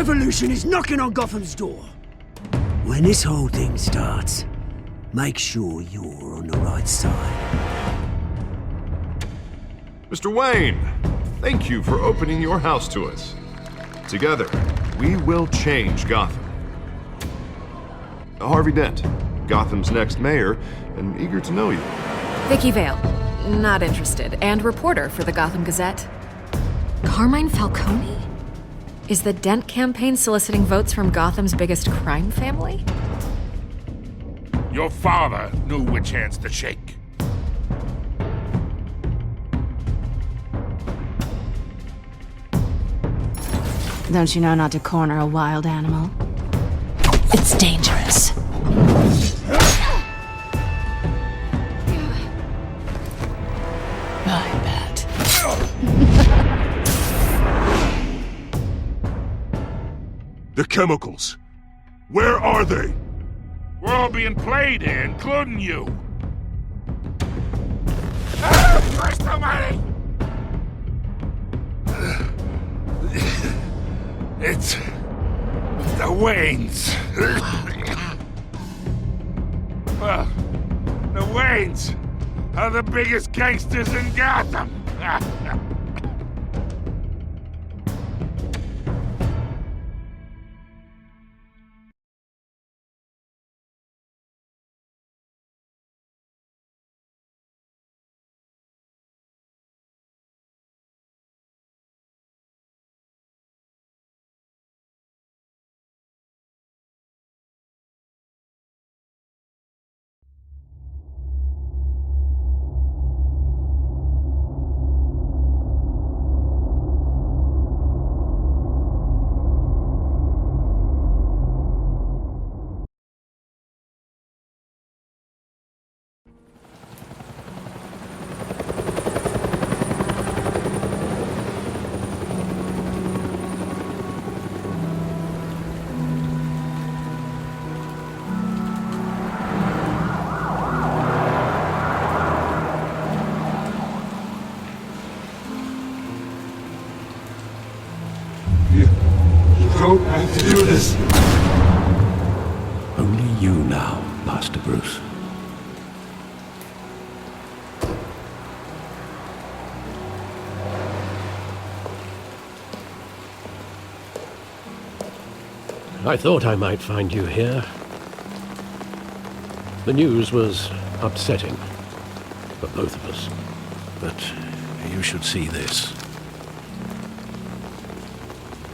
revolution is knocking on Gotham's door. When this whole thing starts, make sure you're on the right side. Mr. Wayne, thank you for opening your house to us. Together, we will change Gotham. Harvey Dent, Gotham's next mayor, and eager to know you. Vicky Vale, not interested, and reporter for the Gotham Gazette. Carmine Falcone? Is the Dent campaign soliciting votes from Gotham's biggest crime family? Your father knew which hands to shake. Don't you know not to corner a wild animal? It's dangerous. I bet. The chemicals. Where are they? We're all being played here, including you. Christ almighty! It's the Waynes. Well, the Waynes are the biggest gangsters in Gotham. Don't have to do this. Only you now, Master Bruce. I thought I might find you here. The news was upsetting for both of us. But you should see this.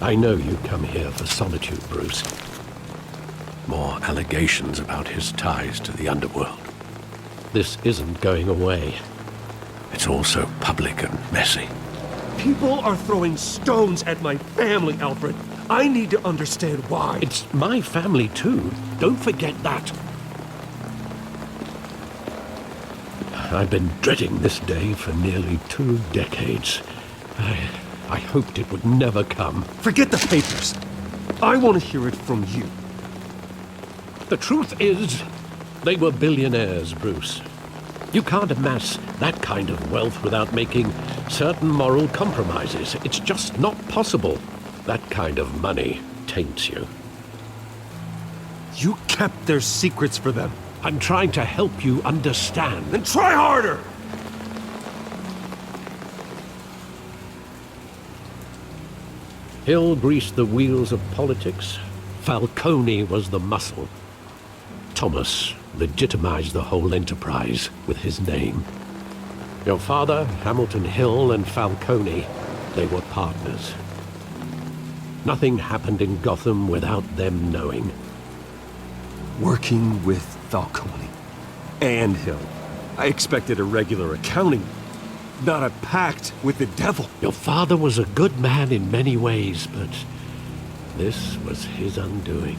I know you come here for solitude, Bruce. More allegations about his ties to the underworld. This isn't going away. It's all so public and messy. People are throwing stones at my family, Alfred. I need to understand why. It's my family, too. Don't forget that. I've been dreading this day for nearly 2 decades. I hoped it would never come. Forget the papers. I want to hear it from you. The truth is, they were billionaires, Bruce. You can't amass that kind of wealth without making certain moral compromises. It's just not possible. That kind of money taints you. You kept their secrets for them. I'm trying to help you understand. Then try harder! Hill greased the wheels of politics. Falcone was the muscle. Thomas legitimized the whole enterprise with his name. Your father, Hamilton Hill, and Falcone, they were partners. Nothing happened in Gotham without them knowing. Working with Falcone and Hill. I expected a regular accounting, not a pact with the devil. Your father was a good man in many ways, but this was his undoing.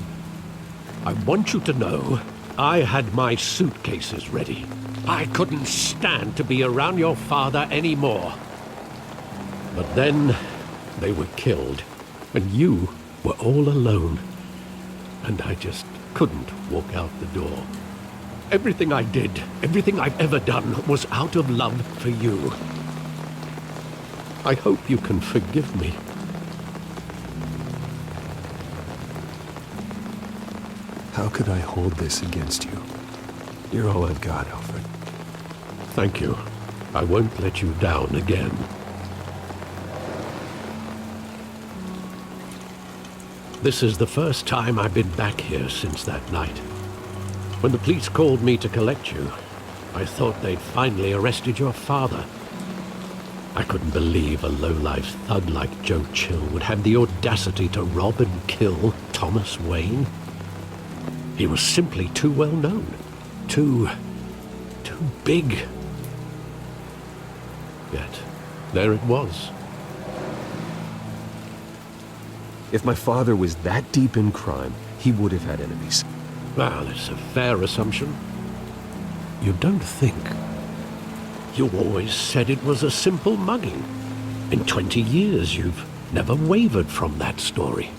I want you to know, I had my suitcases ready. I couldn't stand to be around your father anymore. But then, they were killed, and you were all alone. And I just couldn't walk out the door. Everything I did, everything I've ever done, was out of love for you. I hope you can forgive me. How could I hold this against you? You're all I've got, Alfred. Thank you. I won't let you down again. This is the first time I've been back here since that night. When the police called me to collect you, I thought they'd finally arrested your father. I couldn't believe a low-life thug like Joe Chill would have the audacity to rob and kill Thomas Wayne. He was simply too well known. Too big. Yet, there it was. If my father was that deep in crime, he would have had enemies. Well, it's a fair assumption. You don't think? You always said it was a simple mugging. In 20 years, you've never wavered from that story.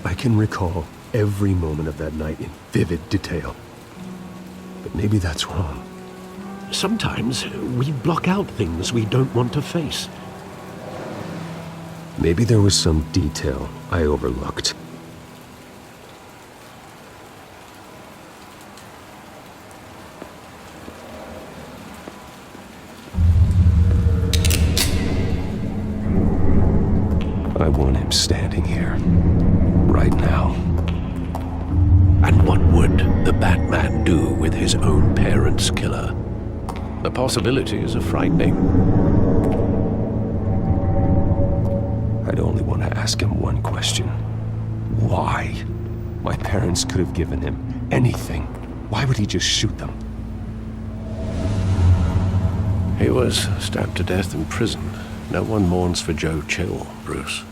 I can recall every moment of that night in vivid detail. But maybe that's wrong. Sometimes we block out things we don't want to face. Maybe there was some detail I overlooked. I want him standing here, right now. And what would the Batman do with his own parents' killer? The possibilities are frightening. I'd only want to ask him one question. Why? My parents could have given him anything. Why would he just shoot them? He was stabbed to death in prison. No one mourns for Joe Chill, Bruce.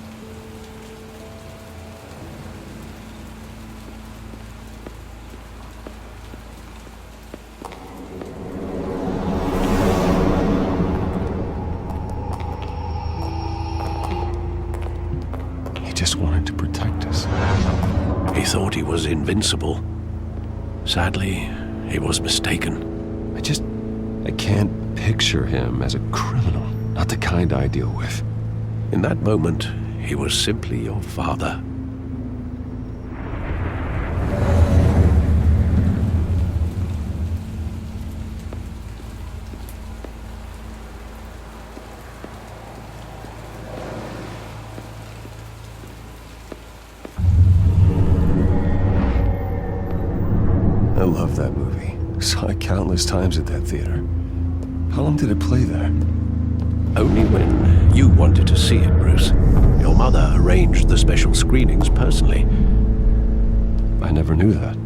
He just wanted to protect us. He thought he was invincible. Sadly, he was mistaken. I can't picture him as a criminal. Not the kind I deal with. In that moment, he was simply your father. I love that movie. Saw it countless times at that theater. How long did it play there? Only when you wanted to see it, Bruce. Your mother arranged the special screenings personally. I never knew that.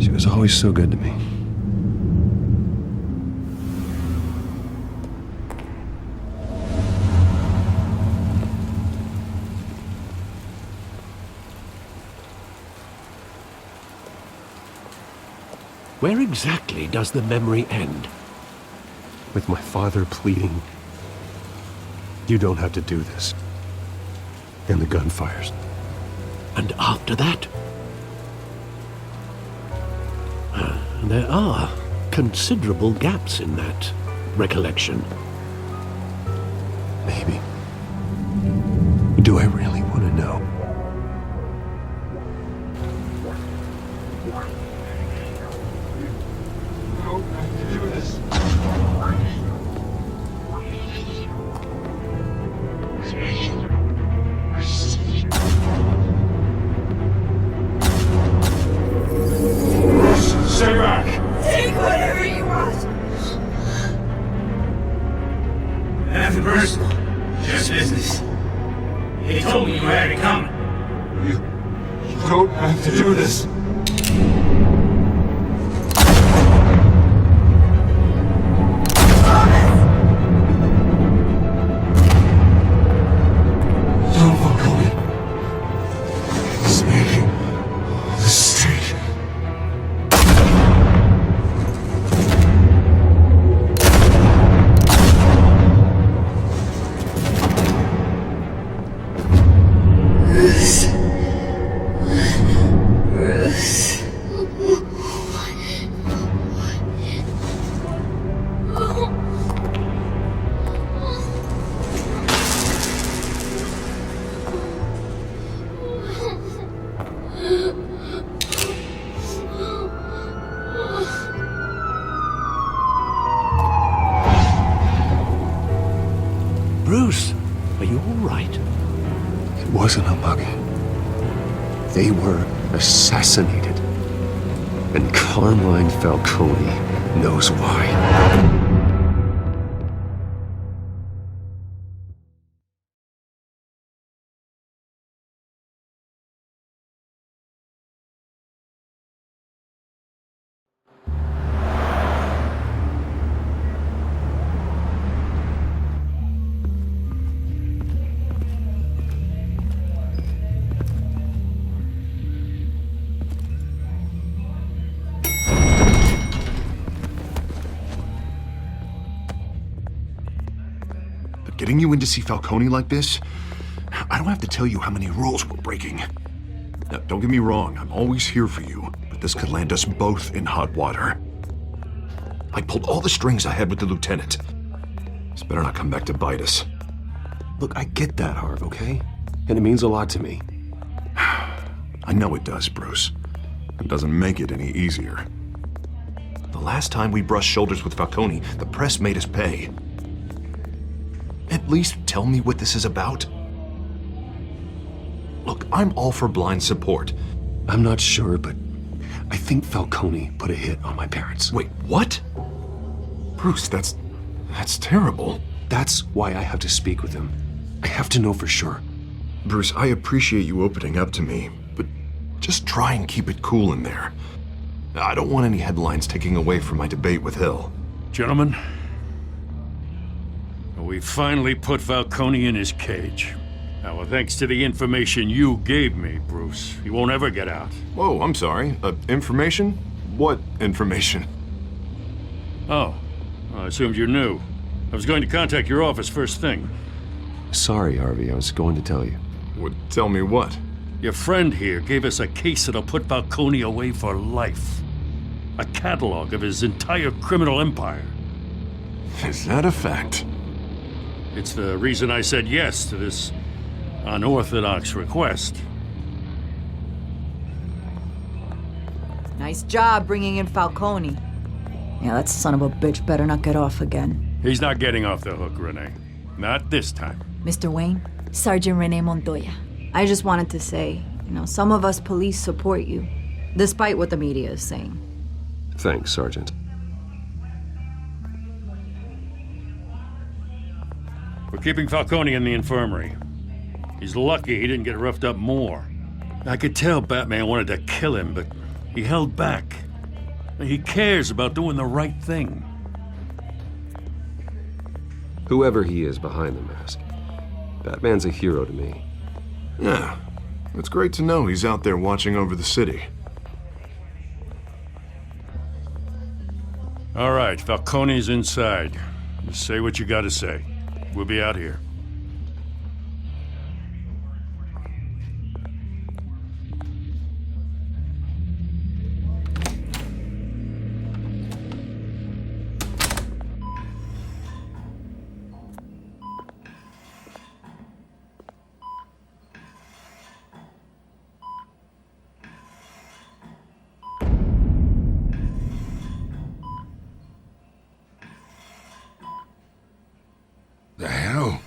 She was always so good to me. Where exactly does the memory end? With my father pleading, "You don't have to do this." And the gun fires. And after that? There are considerable gaps in that recollection. Maybe. Do I really want to know? Stay back! Take whatever you want. Nothing personal. Just business. They told me you had it coming. You don't have to do this. Don't walk away. It's making the street. Bruce. wasn't a bug. They were assassinated. And Carmine Falcone knows why. Getting you in to see Falcone like this, I don't have to tell you how many rules we're breaking. Now, don't get me wrong, I'm always here for you, but this could land us both in hot water. I pulled all the strings I had with the lieutenant. This better not come back to bite us. Look, I get that, Harv, okay? And it means a lot to me. I know it does, Bruce. It doesn't make it any easier. The last time we brushed shoulders with Falcone, the press made us pay. At least tell me what this is about. Look, I'm all for blind support. I'm not sure, but I think Falcone put a hit on my parents. Wait, what? Bruce, that's terrible. That's why I have to speak with him. I have to know for sure. Bruce, I appreciate you opening up to me, but just try and keep it cool in there. I don't want any headlines taking away from my debate with Hill. Gentlemen, we finally put Falcone in his cage. Now, well, thanks to the information you gave me, Bruce, he won't ever get out. Whoa, I'm sorry. Information? What information? Oh, I assumed you knew. I was going to contact your office first thing. Sorry, Harvey, I was going to tell you. Would tell me what? Your friend here gave us a case that'll put Falcone away for life. A catalog of his entire criminal empire. Is that a fact? It's the reason I said yes to this unorthodox request. Nice job bringing in Falcone. Yeah, that son of a bitch better not get off again. He's not getting off the hook, Renee. Not this time. Mr. Wayne, Sergeant Renee Montoya. I just wanted to say, some of us police support you, despite what the media is saying. Thanks, Sergeant. We're keeping Falcone in the infirmary. He's lucky he didn't get roughed up more. I could tell Batman wanted to kill him, but he held back. He cares about doing the right thing. Whoever he is behind the mask, Batman's a hero to me. Yeah, it's great to know he's out there watching over the city. All right, Falcone's inside. Just say what you gotta say. We'll be out here. The hell?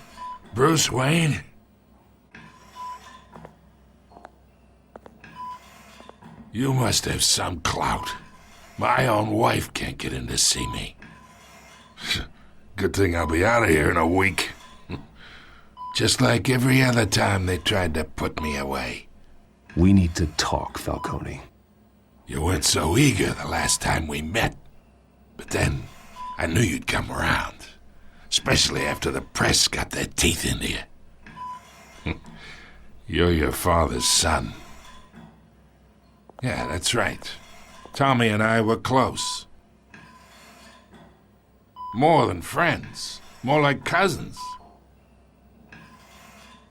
Bruce Wayne? You must have some clout. My own wife can't get in to see me. Good thing I'll be out of here in a week. Just like every other time they tried to put me away. We need to talk, Falcone. You weren't so eager the last time we met. But then, I knew you'd come around. Especially after the press got their teeth into you. You're your father's son. Yeah, that's right. Tommy and I were close. More than friends. More like cousins.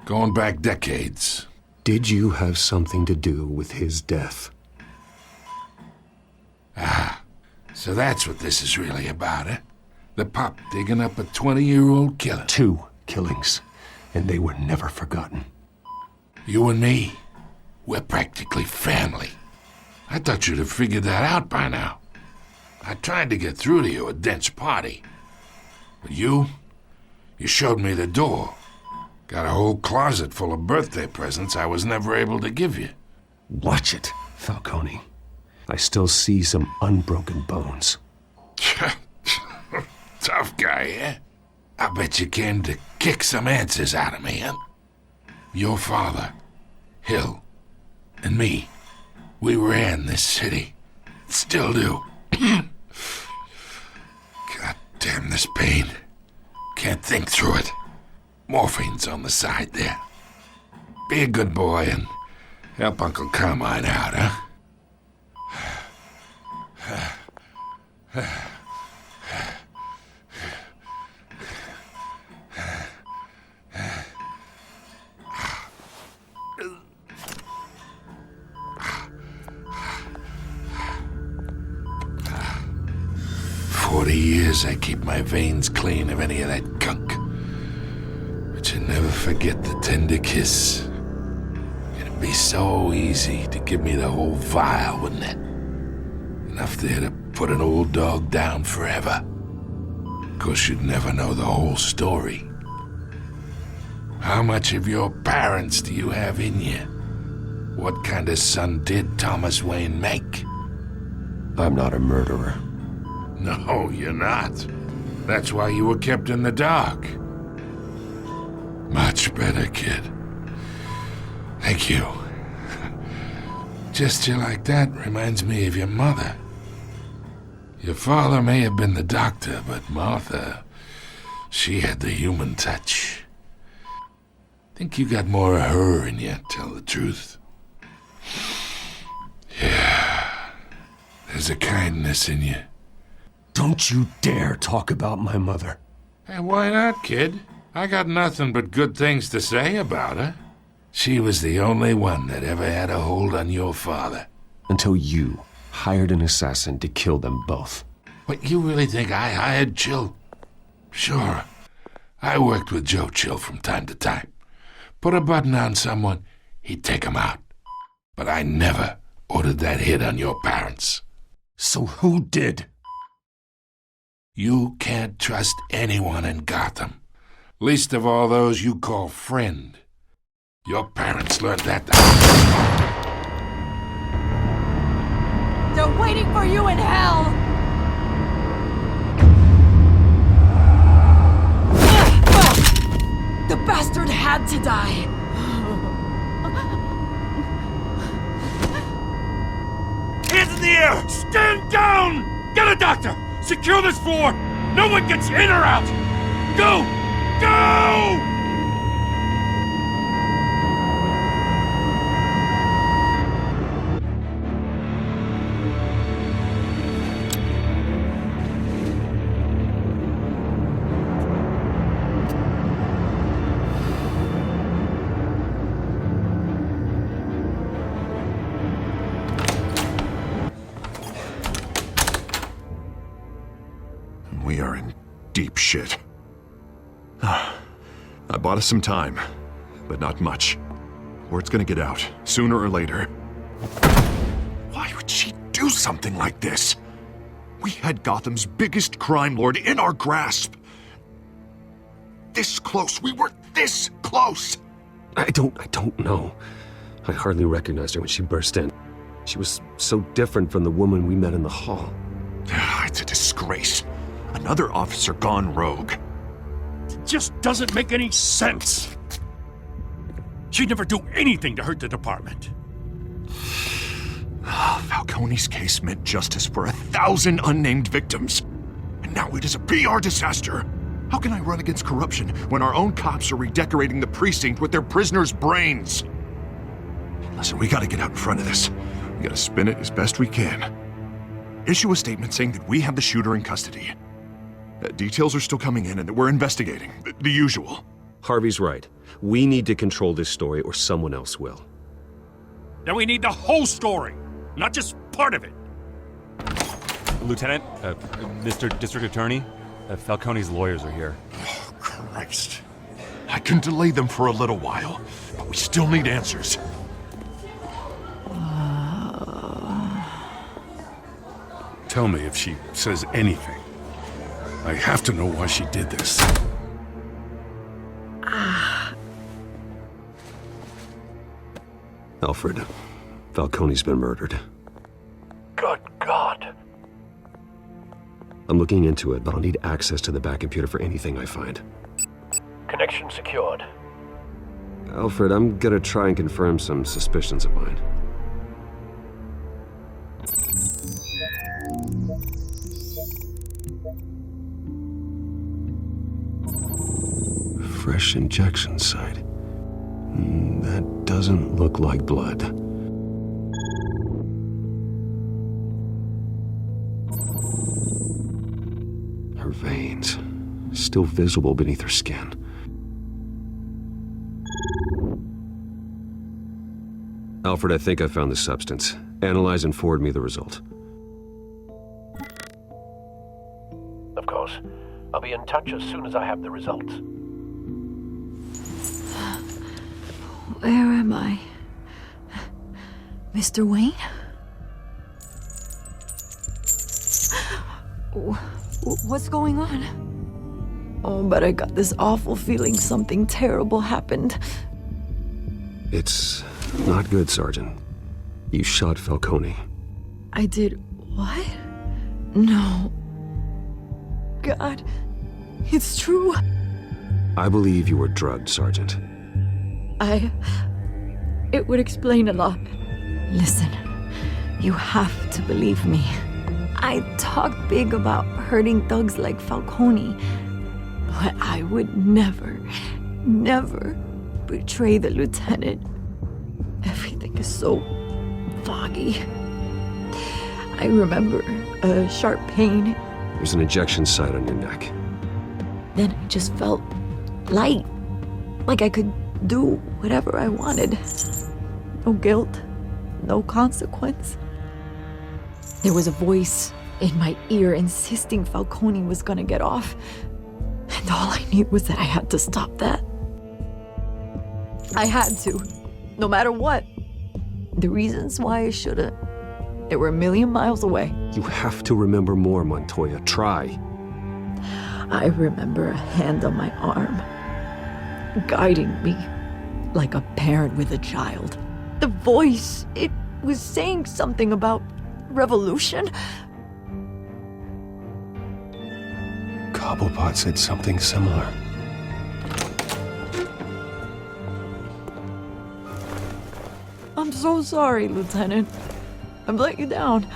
Going back decades. Did you have something to do with his death? Ah, so that's what this is really about, eh? The pup digging up a 20-year-old killer. 2 killings, and they were never forgotten. You and me, we're practically family. I thought you'd have figured that out by now. I tried to get through to you at Dent's party. But you showed me the door. Got a whole closet full of birthday presents I was never able to give you. Watch it, Falcone. I still see some unbroken bones. Tough guy, eh? I bet you came to kick some answers out of me, huh? Your father, Hill, and me, we ran this city. Still do. God damn this pain. Can't think through it. Morphine's on the side there. Be a good boy and help Uncle Carmine out, huh? 40 years I keep my veins clean of any of that gunk. But you never forget the tender kiss. It'd be so easy to give me the whole vial, wouldn't it? Enough there to put an old dog down forever. Of course, you'd never know the whole story. How much of your parents do you have in you? What kind of son did Thomas Wayne make? I'm not a murderer. No, you're not. That's why you were kept in the dark. Much better, kid. Thank you. Gesture like that reminds me of your mother. Your father may have been the doctor, but Martha, she had the human touch. Think you got more of her in you, tell the truth. Yeah, there's a kindness in you. Don't you dare talk about my mother. Hey, why not, kid? I got nothing but good things to say about her. She was the only one that ever had a hold on your father. Until you hired an assassin to kill them both. What, you really think I hired Chill? Sure. I worked with Joe Chill from time to time. Put a button on someone, he'd take him out. But I never ordered that hit on your parents. So who did? You can't trust anyone in Gotham. Least of all those you call friend. Your parents learned that. They're waiting for you in hell! The bastard had to die! Hands in the air! Stand down! Get a doctor! Secure this floor! No one gets in or out! Go! Go! We are in deep shit. I bought us some time, but not much. Word's gonna get out, sooner or later. Why would she do something like this? We had Gotham's biggest crime lord in our grasp. This close, we were this close! I don't know. I hardly recognized her when she burst in. She was so different from the woman we met in the hall. It's a disgrace. Another officer gone rogue. It just doesn't make any sense. She'd never do anything to hurt the department. Falcone's case meant justice for 1,000 unnamed victims. And now it is a PR disaster. How can I run against corruption when our own cops are redecorating the precinct with their prisoners' brains? Listen, we gotta get out in front of this. We gotta spin it as best we can. Issue a statement saying that we have the shooter in custody. Details are still coming in and that we're investigating. The usual. Harvey's right. We need to control this story or someone else will. Then we need the whole story, not just part of it. Lieutenant, Mr. District Attorney, Falcone's lawyers are here. Oh, Christ. I can delay them for a little while, but we still need answers. Tell me if she says anything. I have to know why she did this. Alfred, Falcone's been murdered. Good God. I'm looking into it, but I'll need access to the back computer for anything I find. Connection secured. Alfred, I'm gonna try and confirm some suspicions of mine. Fresh injection site. That doesn't look like blood. Her veins, still visible beneath her skin. Alfred, I think I found the substance. Analyze and forward me the result. Of course. I'll be in touch as soon as I have the results. Where am I? Mr. Wayne? What's going on? Oh, but I got this awful feeling something terrible happened. It's not good, Sergeant. You shot Falcone. I did what? No. God, it's true. I believe you were drugged, Sergeant. It would explain a lot. Listen, you have to believe me. I talk big about hurting thugs like Falcone, but I would never betray the lieutenant. Everything is so foggy. I remember a sharp pain. There's an injection site on your neck. Then I just felt light, like I could do whatever I wanted. No guilt, no consequence. There was a voice in my ear insisting Falcone was gonna get off. And all I knew was that I had to stop that. I had to, no matter what. The reasons why I shouldn't, they were a million miles away. You have to remember more, Montoya. Try. I remember a hand on my arm, guiding me like a parent with a child. The voice, it was saying something about revolution. Cobblepot said something similar. I'm so sorry, Lieutenant. I've let you down.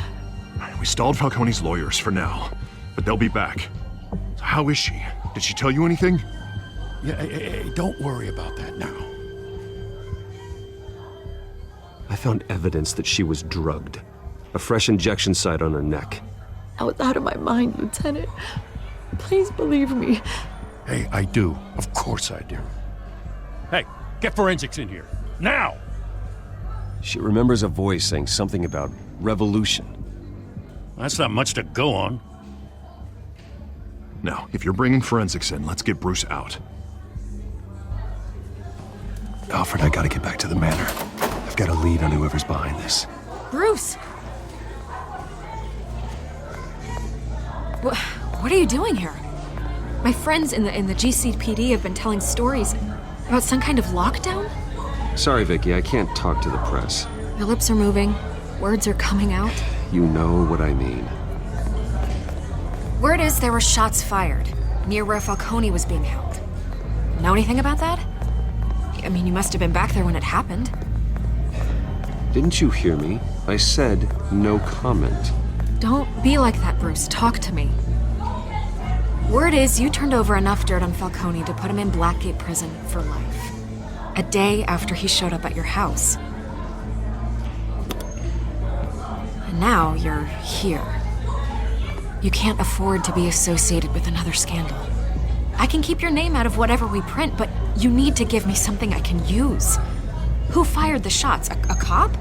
We stalled Falcone's lawyers for now, but they'll be back. So how is she? Did she tell you anything? Yeah, hey, don't worry about that now. I found evidence that she was drugged. A fresh injection site on her neck. I was out of my mind, Lieutenant. Please believe me. Hey, I do. Of course I do. Hey, get forensics in here. Now! She remembers a voice saying something about revolution. That's not much to go on. Now, if you're bringing forensics in, let's get Bruce out. Alfred, I gotta get back to the manor. I've got a lead on whoever's behind this. Bruce! What are you doing here? My friends in the GCPD have been telling stories about some kind of lockdown? Sorry, Vicky, I can't talk to the press. Your lips are moving. Words are coming out. You know what I mean. Word is there were shots fired near where Falcone was being held. Know anything about that? I mean, you must have been back there when it happened. Didn't you hear me? I said no comment. Don't be like that, Bruce. Talk to me. Word is you turned over enough dirt on Falcone to put him in Blackgate Prison for life. A day after he showed up at your house. And now you're here. You can't afford to be associated with another scandal. I can keep your name out of whatever we print, but you need to give me something I can use. Who fired the shots? A cop?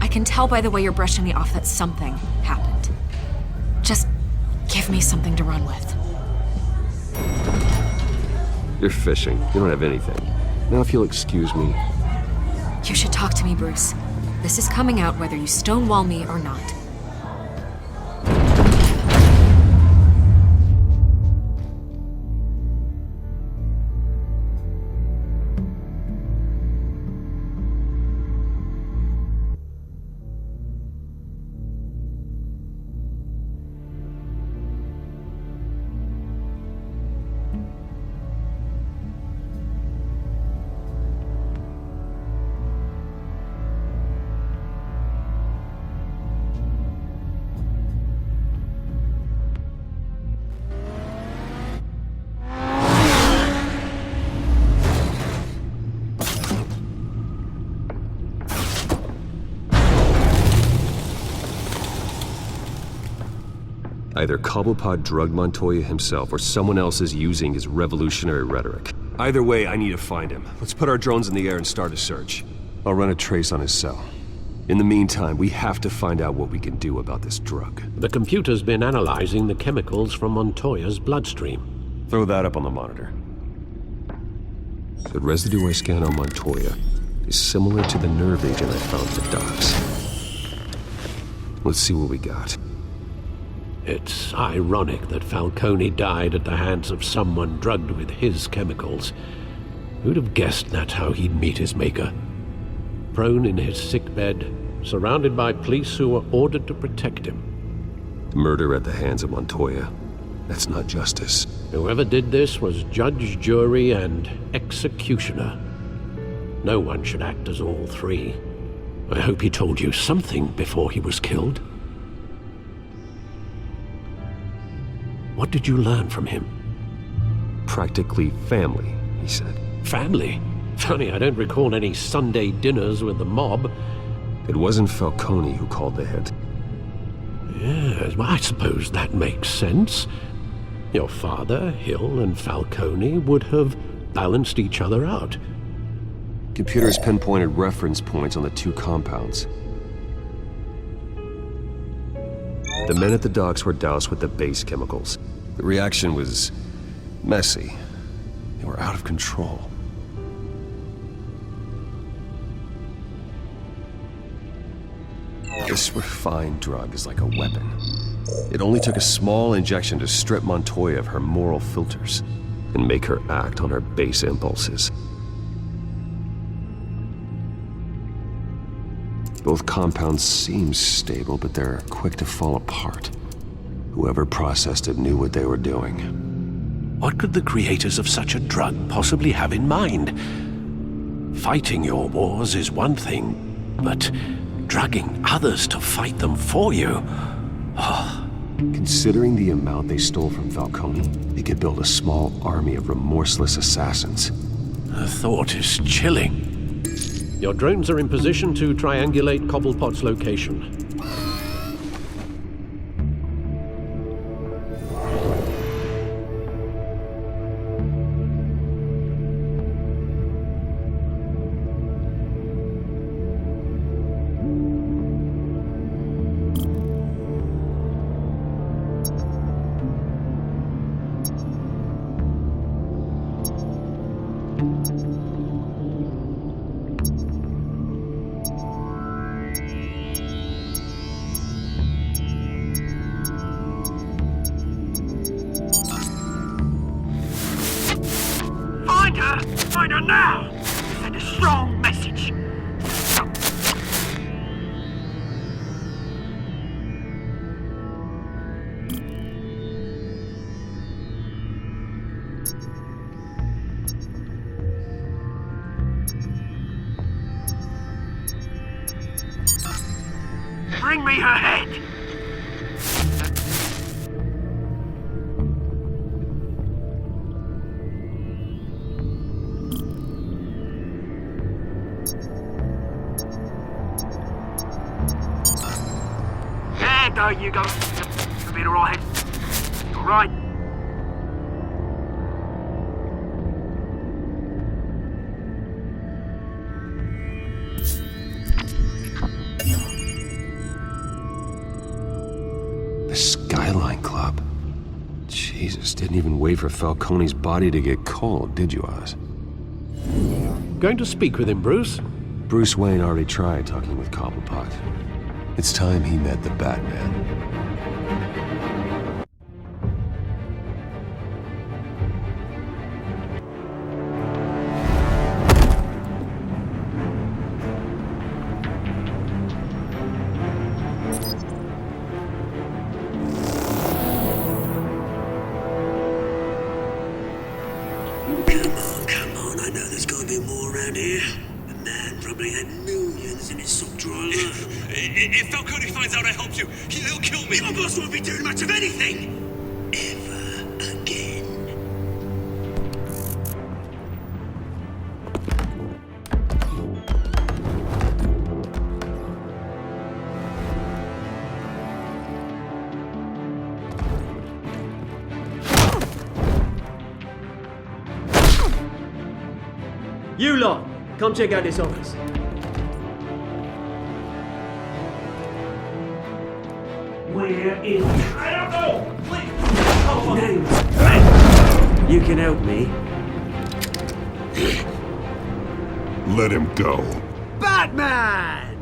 I can tell by the way you're brushing me off that something happened. Just give me something to run with. You're fishing. You don't have anything. Now, if you'll excuse me. You should talk to me, Bruce. This is coming out whether you stonewall me or not. Either Cobblepot drugged Montoya himself, or someone else is using his revolutionary rhetoric. Either way, I need to find him. Let's put our drones in the air and start a search. I'll run a trace on his cell. In the meantime, we have to find out what we can do about this drug. The computer's been analyzing the chemicals from Montoya's bloodstream. Throw that up on the monitor. The residue I scanned on Montoya is similar to the nerve agent I found at the docks. Let's see what we got. It's ironic that Falcone died at the hands of someone drugged with his chemicals. Who'd have guessed that's how he'd meet his maker? Prone in his sickbed, surrounded by police who were ordered to protect him. Murder at the hands of Montoya. That's not justice. Whoever did this was judge, jury, and executioner. No one should act as all three. I hope he told you something before he was killed. What did you learn from him? Practically family, he said. Family? Funny, I don't recall any Sunday dinners with the mob. It wasn't Falcone who called the hit. Yes, well, I suppose that makes sense. Your father, Hill, and Falcone would have balanced each other out. Computers pinpointed reference points on the two compounds. The men at the docks were doused with the base chemicals. The reaction was messy. They were out of control. This refined drug is like a weapon. It only took a small injection to strip Montoya of her moral filters and make her act on her base impulses. Both compounds seem stable, but they're quick to fall apart. Whoever processed it knew what they were doing. What could the creators of such a drug possibly have in mind? Fighting your wars is one thing, but drugging others to fight them for you? Considering the amount they stole from Falcone, they could build a small army of remorseless assassins. The thought is chilling. Your drones are in position to triangulate Cobblepot's location. Find her now! Send a strong message. Bring me her head! There you go. You'll be alright. Alright. The Skyline Club. Jesus, didn't even wait for Falcone's body to get cold, did you, Oz? Going to speak with him, Bruce? Bruce Wayne already tried talking with Cobblepot. It's time he met the Batman. Come on, I know there's gotta be more around here. The man probably had millions in his sock drawer alone. If Falcone finds out I helped you, he'll kill me. Your boss won't be doing much of anything! Ever again. You lot, come check out this office. Where is... I don't know! Please! Names. You can help me. Let him go. Batman!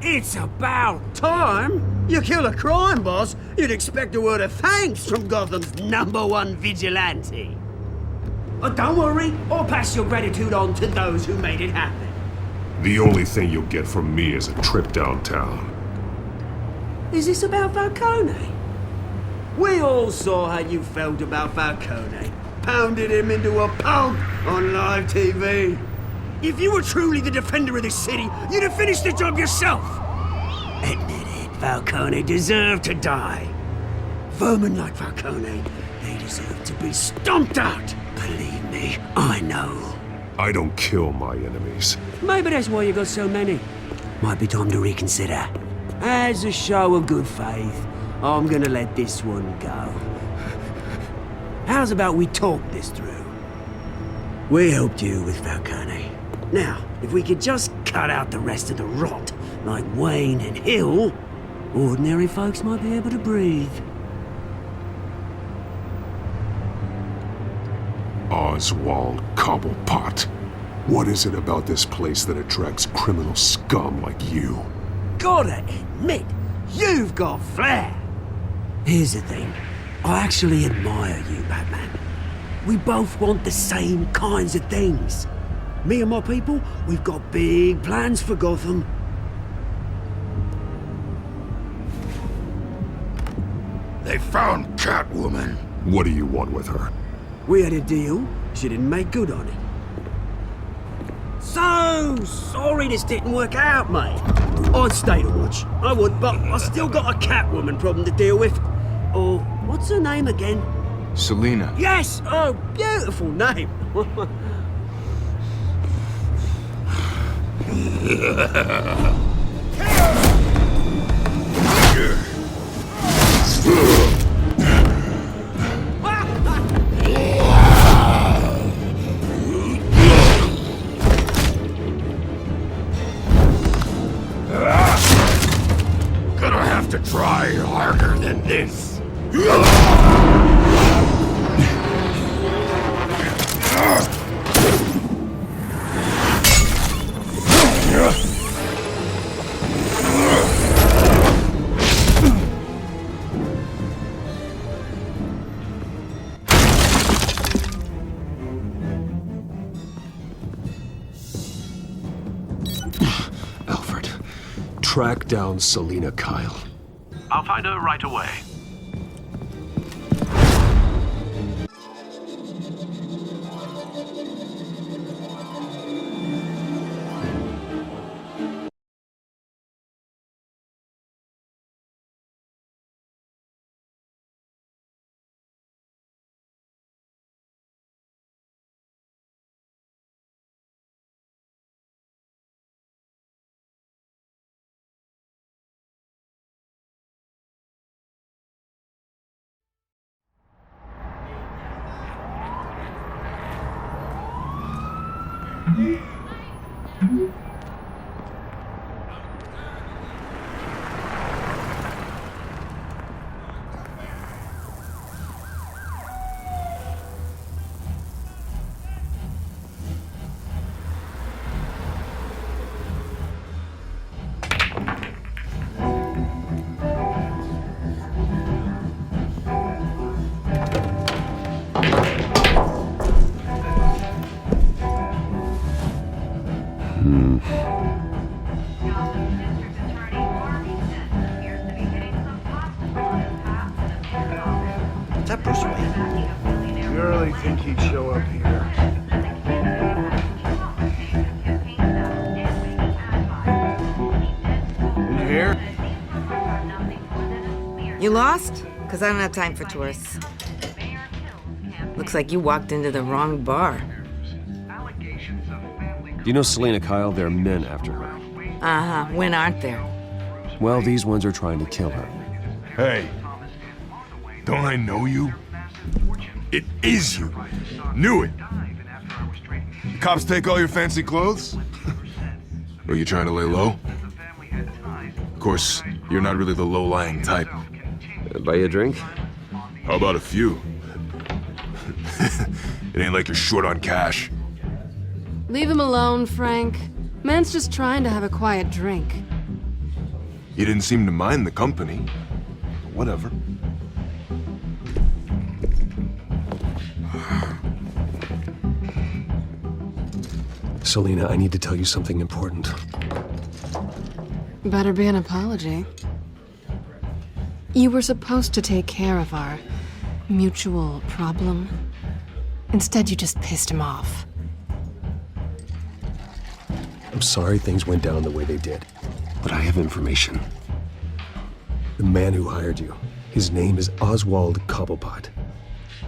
It's about time! You kill a crime boss, you'd expect a word of thanks from Gotham's #1 vigilante. Oh, don't worry, I'll pass your gratitude on to those who made it happen. The only thing you'll get from me is a trip downtown. Is this about Falcone? We all saw how you felt about Falcone. Pounded him into a pulp on live TV. If you were truly the defender of this city, you'd have finished the job yourself. Admit it, Falcone deserved to die. Vermin like Falcone, they deserve to be stomped out. Believe me, I know. I don't kill my enemies. Maybe that's why you got so many. Might be time to reconsider. As a show of good faith, I'm gonna let this one go. How's about we talk this through? We helped you with Falcone. Now, if we could just cut out the rest of the rot, like Wayne and Hill, ordinary folks might be able to breathe. Oswald Cobblepot. What is it about this place that attracts criminal scum like you? Gotta admit, you've got flair. Here's the thing. I actually admire you, Batman. We both want the same kinds of things. Me and my people, we've got big plans for Gotham. They found Catwoman. What do you want with her? We had a deal. She didn't make good on it. So sorry this didn't work out, mate. I'd stay to watch. I would, but I still got a Catwoman problem to deal with. Oh, what's her name again? Selina. Yes! Oh, beautiful name. Gonna have to try harder than this. Alfred, track down Selina Kyle. I'll find her right away. Is that Bruce Wayne? You really think he'd show up here? You here? You lost? Because I don't have time for tourists. Looks like you walked into the wrong bar. Do you know Selina Kyle? There are men after her. Uh-huh. When aren't there? Well, these ones are trying to kill her. Hey, don't I know you? It is you. Knew it. The cops take all your fancy clothes? Are you trying to lay low? Of course, you're not really the low-lying type. Buy you a drink? How about a few? It ain't like you're short on cash. Leave him alone, Frank. Man's just trying to have a quiet drink. You didn't seem to mind the company. Whatever. Selina, I need to tell you something important. Better be an apology. You were supposed to take care of our mutual problem. Instead, you just pissed him off. I'm sorry things went down the way they did, but I have information. The man who hired you, his name is Oswald Cobblepot.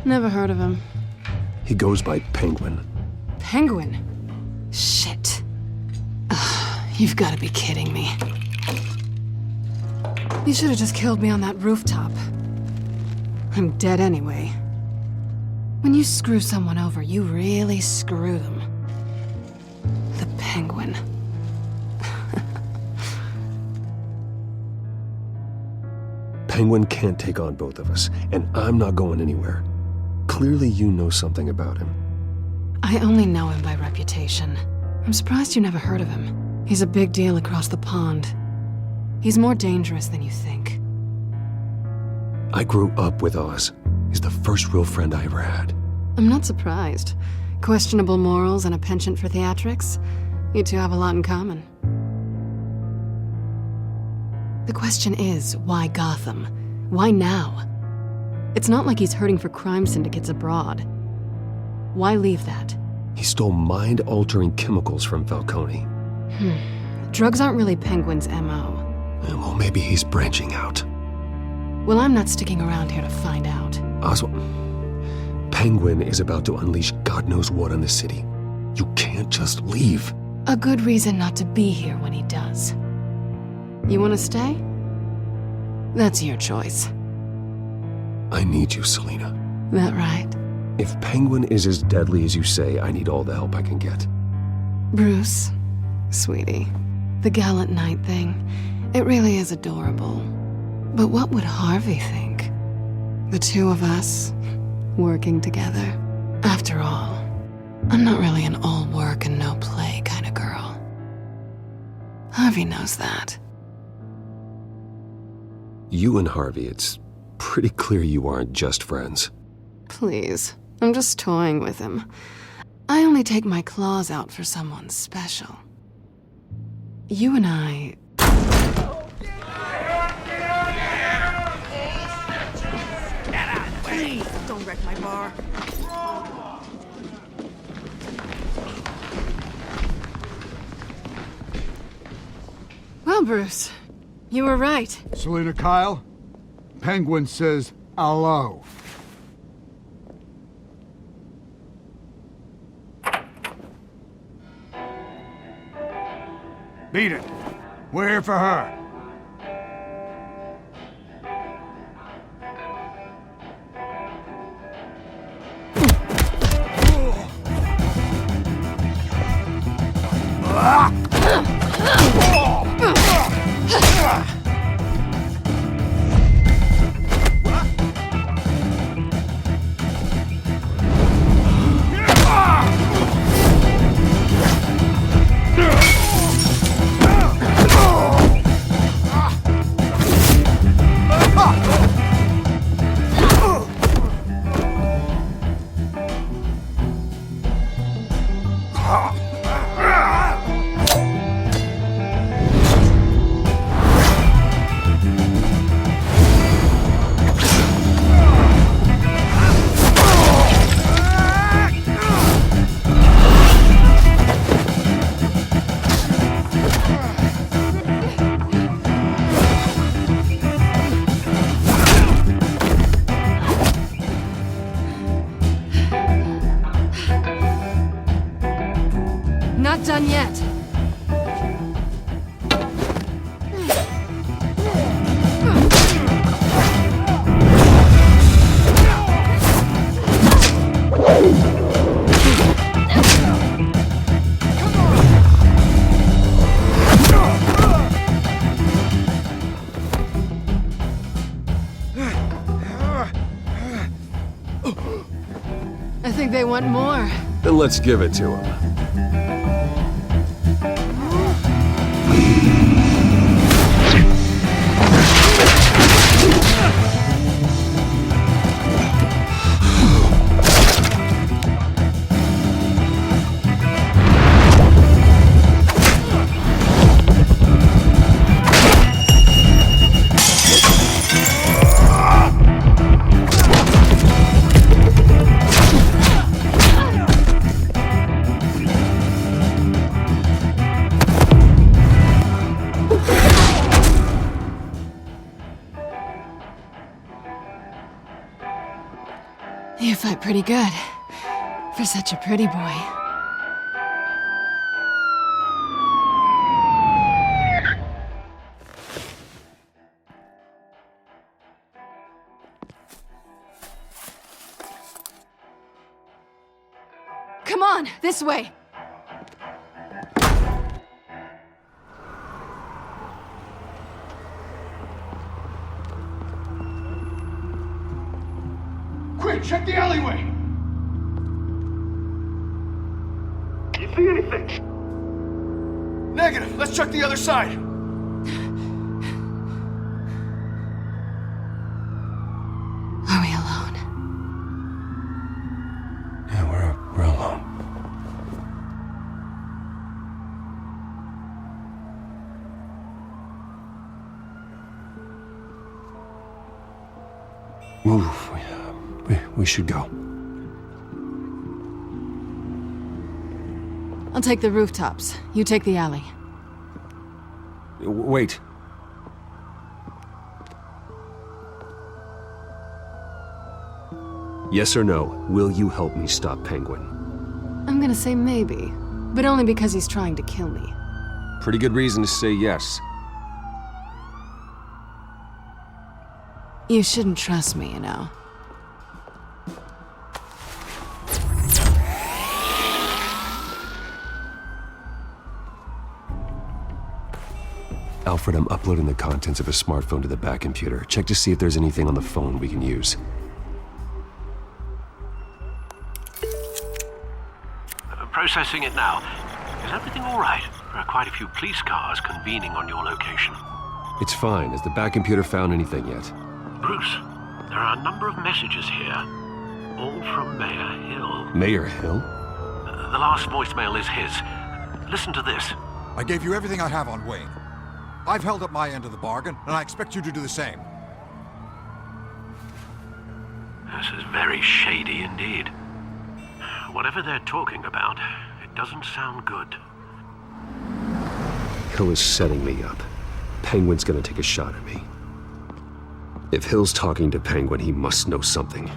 Never heard of him. He goes by Penguin. Penguin? Shit. Ugh, you've got to be kidding me. You should have just killed me on that rooftop. I'm dead anyway. When you screw someone over, you really screw them. The Penguin. Penguin can't take on both of us, and I'm not going anywhere. Clearly you know something about him. I only know him by reputation. I'm surprised you never heard of him. He's a big deal across the pond. He's more dangerous than you think. I grew up with Oz. He's the first real friend I ever had. I'm not surprised. Questionable morals and a penchant for theatrics. You two have a lot in common. The question is, why Gotham? Why now? It's not like he's hurting for crime syndicates abroad. Why leave that? He stole mind-altering chemicals from Falcone. Drugs aren't really Penguin's M.O. Well, maybe he's branching out. Well, I'm not sticking around here to find out. Oswald, Penguin is about to unleash God knows what on the city. You can't just leave. A good reason not to be here when he does. You want to stay? That's your choice. I need you, Selina. That right? If Penguin is as deadly as you say, I need all the help I can get. Bruce, sweetie, the gallant knight thing, it really is adorable. But what would Harvey think? The two of us, working together. After all, I'm not really an all work and no play kind of girl. Harvey knows that. You and Harvey, it's pretty clear you aren't just friends. Please, I'm just toying with him. I only take my claws out for someone special. You and I... Please, don't wreck my bar. Well, Bruce, you were right. Selina Kyle, Penguin says hello. Beat it. We're here for her. Not done yet. think they want more. Then let's give it to him. You fight pretty good. For such a pretty boy. Come on, this way! Quick, check the alleyway! You see anything? Negative. Let's check the other side. Are we alone? Yeah, we're alone. Move. We should go. I'll take the rooftops. You take the alley. Wait. Yes or no, will you help me stop Penguin? I'm gonna say maybe, but only because he's trying to kill me. Pretty good reason to say yes. You shouldn't trust me, you know. Alfred, I'm uploading the contents of a smartphone to the back computer. Check to see if there's anything on the phone we can use. Processing it now. Is everything all right? There are quite a few police cars convening on your location. It's fine. Has the back computer found anything yet? Bruce, there are a number of messages here. All from Mayor Hill. Mayor Hill? The last voicemail is his. Listen to this. I gave you everything I have on Wayne. I've held up my end of the bargain, and I expect you to do the same. This is very shady indeed. Whatever they're talking about, it doesn't sound good. Hill is setting me up. Penguin's gonna take a shot at me. If Hill's talking to Penguin, he must know something.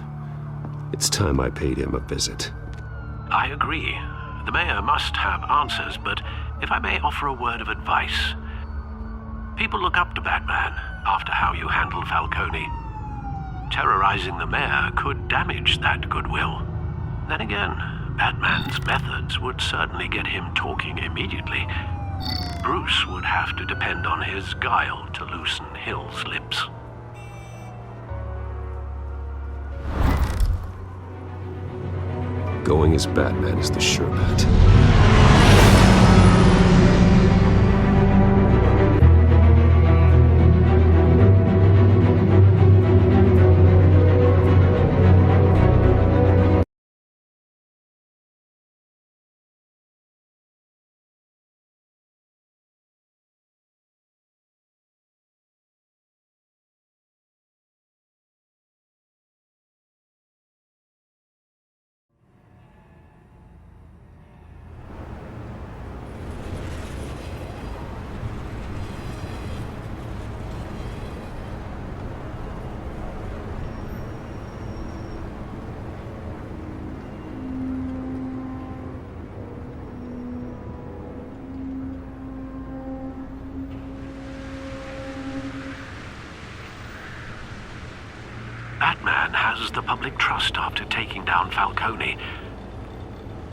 It's time I paid him a visit. I agree. The mayor must have answers, but if I may offer a word of advice. People look up to Batman after how you handled Falcone. Terrorizing the mayor could damage that goodwill. Then again, Batman's methods would certainly get him talking immediately. Bruce would have to depend on his guile to loosen Hill's lips. Going as Batman is the sure bet. Batman has the public trust after taking down Falcone.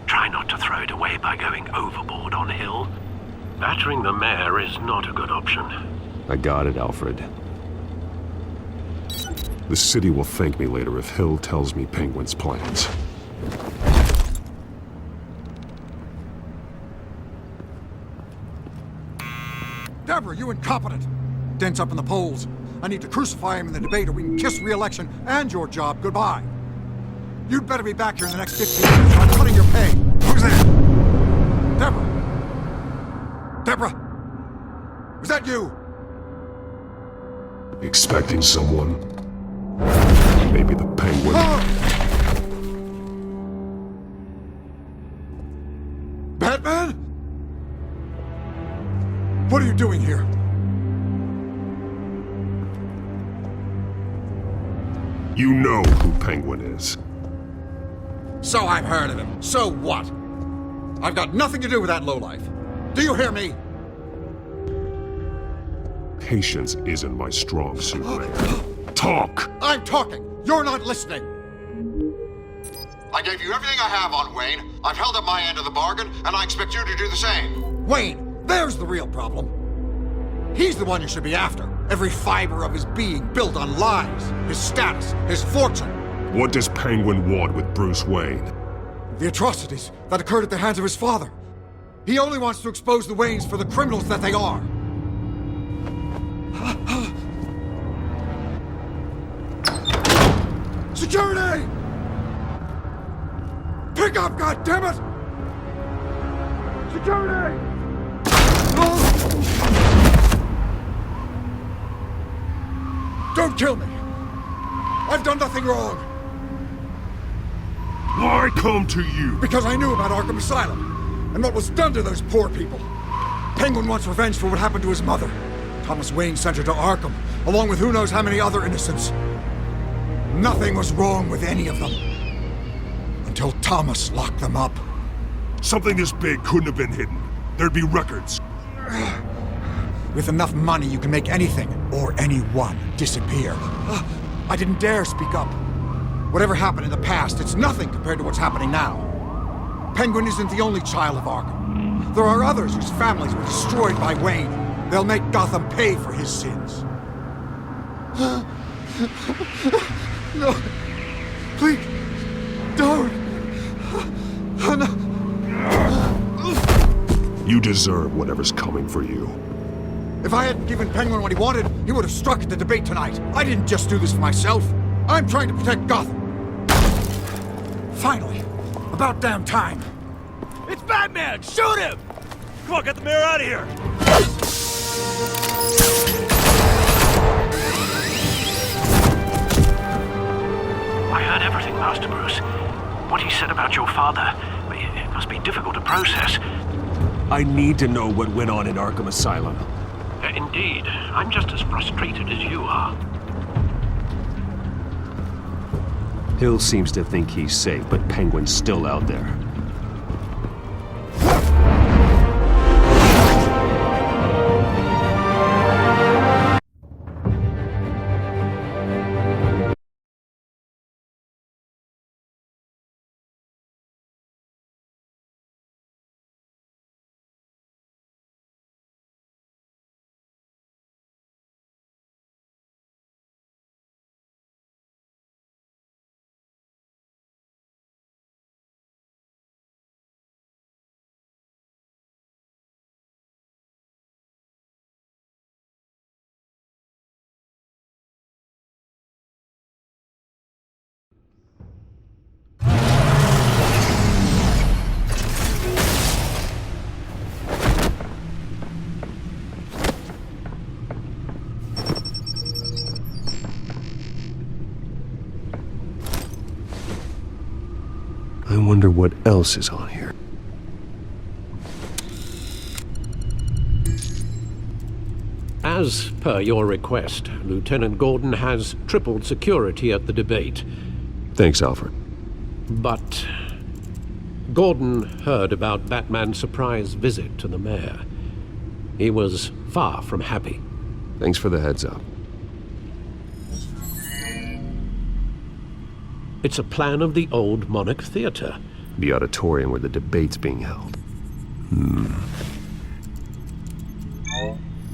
Try not to throw it away by going overboard on Hill. Battering the mayor is not a good option. I got it, Alfred. The city will thank me later if Hill tells me Penguin's plans. you incompetent! Dent's up in the polls. I need to crucify him in the debate or we can kiss re-election and your job goodbye. You'd better be back here in the next 15 minutes or I'm cutting your pay. Who's there? Deborah? Deborah? Was that you? Expecting someone? Maybe the Penguin. Batman? What are you doing here? You know who Penguin is. So I've heard of him. So what? I've got nothing to do with that lowlife. Do you hear me? Patience isn't my strong suit, man. Talk! I'm talking. You're not listening. I gave you everything I have on Wayne. I've held up my end of the bargain, and I expect you to do the same. Wayne, there's the real problem. He's the one you should be after. Every fiber of his being built on lies, his status, his fortune. What does Penguin want with Bruce Wayne? The atrocities that occurred at the hands of his father. He only wants to expose the Waynes for the criminals that they are. Security! Pick up, goddammit! Security! Don't kill me! I've done nothing wrong! Why come to you? Because I knew about Arkham Asylum, and what was done to those poor people. Penguin wants revenge for what happened to his mother. Thomas Wayne sent her to Arkham, along with who knows how many other innocents. Nothing was wrong with any of them. Until Thomas locked them up. Something this big couldn't have been hidden. There'd be records. With enough money, you can make anything, or anyone, disappear. I didn't dare speak up. Whatever happened in the past, it's nothing compared to what's happening now. Penguin isn't the only child of Arkham. There are others whose families were destroyed by Wayne. They'll make Gotham pay for his sins. No. Please. Don't. No. You deserve whatever's coming for you. If I hadn't given Penguin what he wanted, he would have struck at the debate tonight. I didn't just do this for myself. I'm trying to protect Gotham. Finally. About damn time. It's Batman! Shoot him! Come on, get the mayor out of here! I heard everything, Master Bruce. What he said about your father, it must be difficult to process. I need to know what went on in Arkham Asylum. Indeed. I'm just as frustrated as you are. Hill seems to think he's safe, but Penguin's still out there. I wonder what else is on here. As per your request, Lieutenant Gordon has tripled security at the debate. Thanks, Alfred. But Gordon heard about Batman's surprise visit to the mayor. He was far from happy. Thanks for the heads up. It's a plan of the old Monarch Theater. The auditorium where the debate's being held.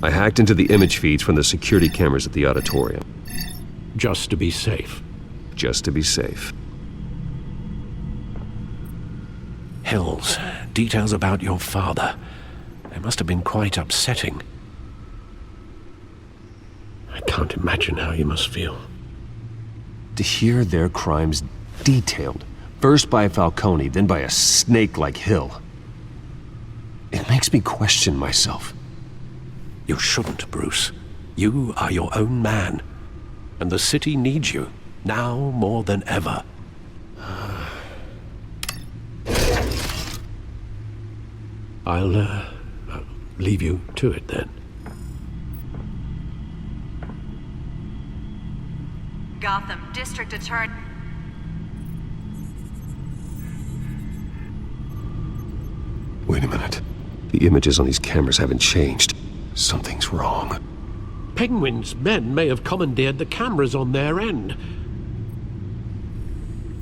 I hacked into the image feeds from the security cameras at the auditorium. Just to be safe. Just to be safe. Hills, details about your father. They must have been quite upsetting. can't imagine how you must feel. To hear their crimes detailed, first by Falcone, then by a snake like Hill, it makes me question myself. You shouldn't, Bruce. You are your own man. And the city needs you, now more than ever. I'll leave you to it then. Gotham District Attorney. Wait a minute. The images on these cameras haven't changed. Something's wrong. Penguin's men may have commandeered the cameras on their end.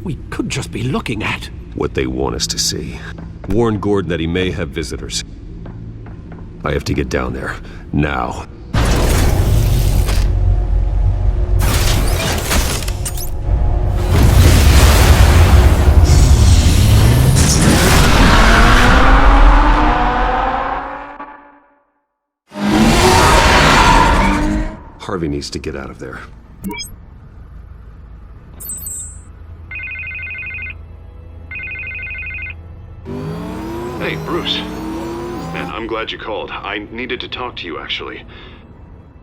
We could just be looking at what they want us to see. Warn Gordon that he may have visitors. I have to get down there, now. Harvey needs to get out of there. Hey, Bruce. Man, I'm glad you called. I needed to talk to you, actually.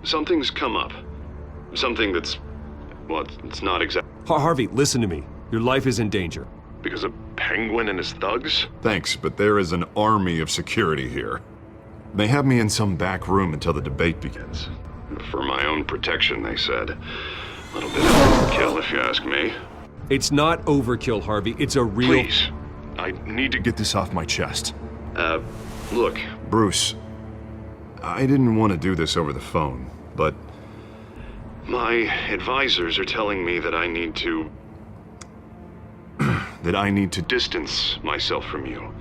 Something's come up. Something that's... well, it's not exactly... Harvey, listen to me. Your life is in danger. Because of Penguin and his thugs? Thanks, but there is an army of security here. They have me in some back room until the debate begins. For my own protection, they said. A little bit of overkill, if you ask me. It's not overkill, Harvey. It's a real... Please. I need to get this off my chest. Look. Bruce, I didn't want to do this over the phone, but... my advisors are telling me that I need to... that I need to distance myself from you.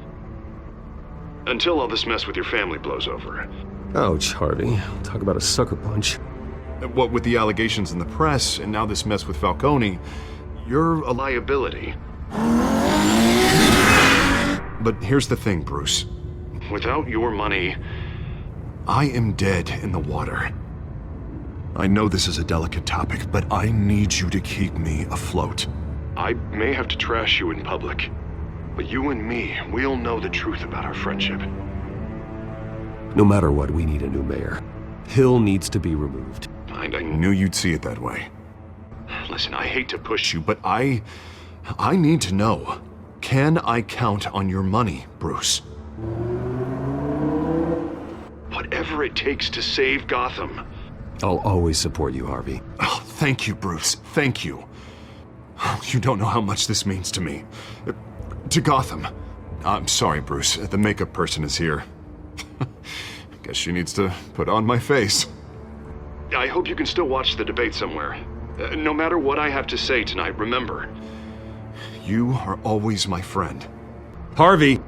Until all this mess with your family blows over. Ouch, Harvey. Talk about a sucker punch. What with the allegations in the press, and now this mess with Falcone, you're a liability. But here's the thing, Bruce. Without your money, I am dead in the water. I know this is a delicate topic, but I need you to keep me afloat. I may have to trash you in public, but you and me, we'll know the truth about our friendship. No matter what, we need a new mayor. Hill needs to be removed. I knew you'd see it that way. Listen, I hate to push you, but I need to know. Can I count on your money, Bruce? Whatever it takes to save Gotham. I'll always support you, Harvey. Oh, thank you, Bruce. Thank you. You don't know how much this means to me. To Gotham. I'm sorry, Bruce. The makeup person is here. Guess she needs to put on my face. I hope you can still watch the debate somewhere. No matter what I have to say tonight, remember, you are always my friend. Harvey!